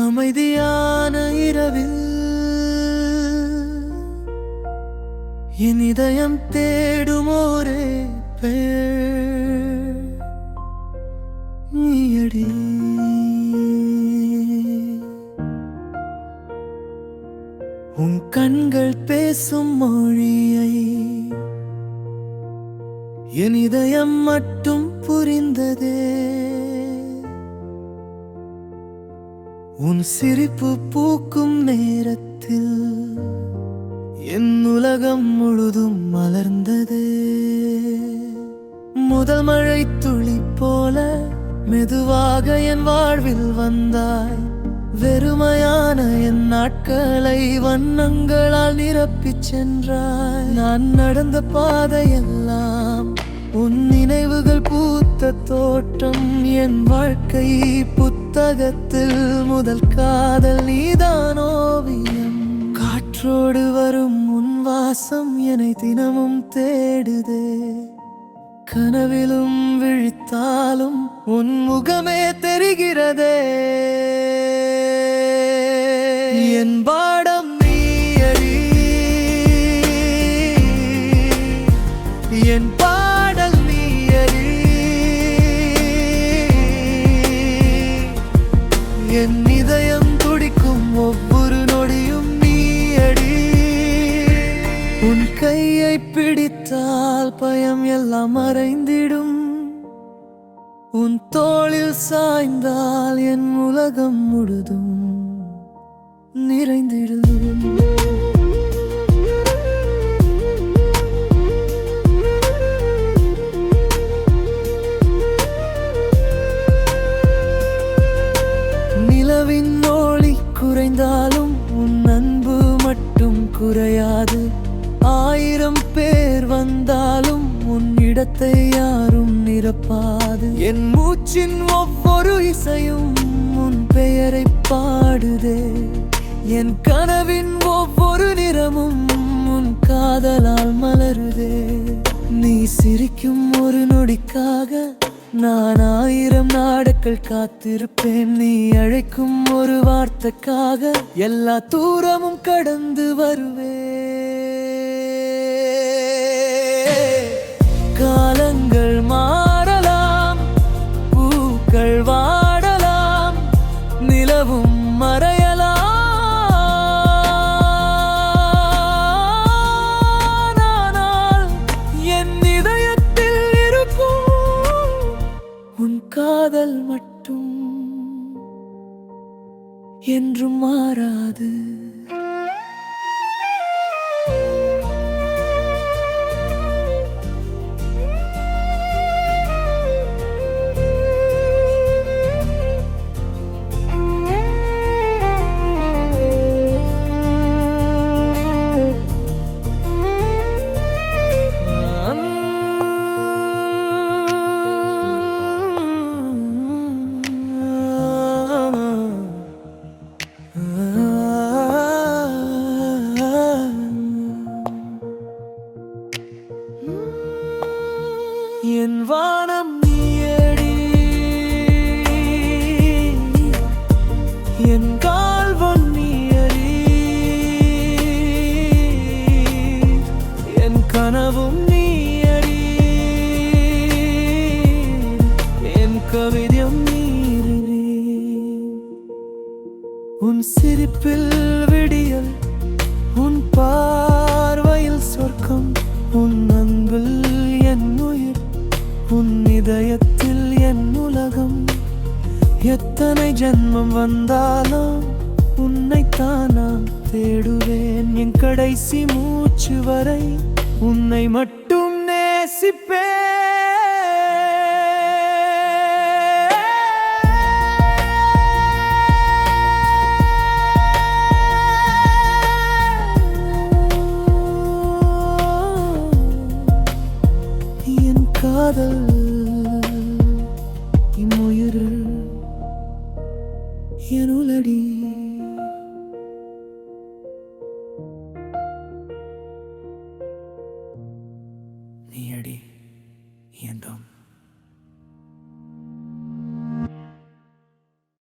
அமைதியான இரவில் என் இதயம் தேடும் ஒரே பெயர் நீயடி. உன் கண்கள் பேசும் மொழியை என் இதயம் மட்டும் புரிந்ததே. உன் சிரிப்பு பூக்கும் நேரத்தில் என் உலகம் முழுதும் மலர்ந்ததே. முதல் மழை துளி போல மெதுவாக என் வாழ்வில் வந்தாய். வெறுமையான என் நாட்களை வண்ணங்களால் நிரப்பிச் சென்றாய். நான் நடந்த பாதையெல்லாம் உன் நினைவுகள் பூத்த தோட்டம். என் வாழ்க்கை புத்தகத்தில் முதல் காதல் நீதான் ஓவியம். காற்றோடு வரும் உன் வாசம் என்னை தினமும் தேடுதே. கனவிலும் விழித்தாலும் உன் முகமே தெரிகிறதே. என் பாடம் நீயடி, என் பாடல் நீயடி. என் இதயம் துடிக்கும் ஒவ்வொரு நொடியும் நீயடி. உன் கையை பிடித்தால் பயம் எல்லாம் மறைந்திடும். உன் தோளில் சாய்ந்தால் என் உலகம் முழுதும் நிறைந்திடும். நிலவின் ஒளி குறைந்தாலும் உன் அன்பு மட்டும் குறையாது. 1000 பேர் வந்தாலும் உன் இடத்தை யாரும் நிரப்பாது. என் மூச்சின் ஒவ்வொரு இசையும் உன் பெயரை பாடுதே. என் கனவின் ஒவ்வொரு நிறமும் உன் காதலால் மலருதே. நீ சிரிக்கும் ஒரு நொடிக்காக நான் 1000 நாட்கள் காத்திருப்பேன். நீ அழைக்கும் ஒரு வார்த்தைக்காக எல்லா தூரமும் கடந்து வருவே. காலங்கள் மாறலாம், பூக்கள் வாடலாம், நிலவும் மறையலாம். ஆனால் என் இதயத்தில் இருக்கும் உன் காதல் மட்டும் என்றும் மாறாது. என் வானம் நீயடி, என் கால்வன் நீயடி. என் கனவும் நீயடி, என் கவிதையும் நீயடி. உன் சிரிப்பில் விடியல், உன் பார்வையில் சொர்க்கம். உன் அன்பில் என் உயிர், உன் இதயத்தில் என் உலகம். எத்தனை ஜென்மம் வந்தாலும் உன்னைத்தான் நான் தேடுவேன். என் கடைசி மூச்சு வரை உன்னை மட்டும் நேசிப்பேன். காதல் என் உயிர், என் உலடி.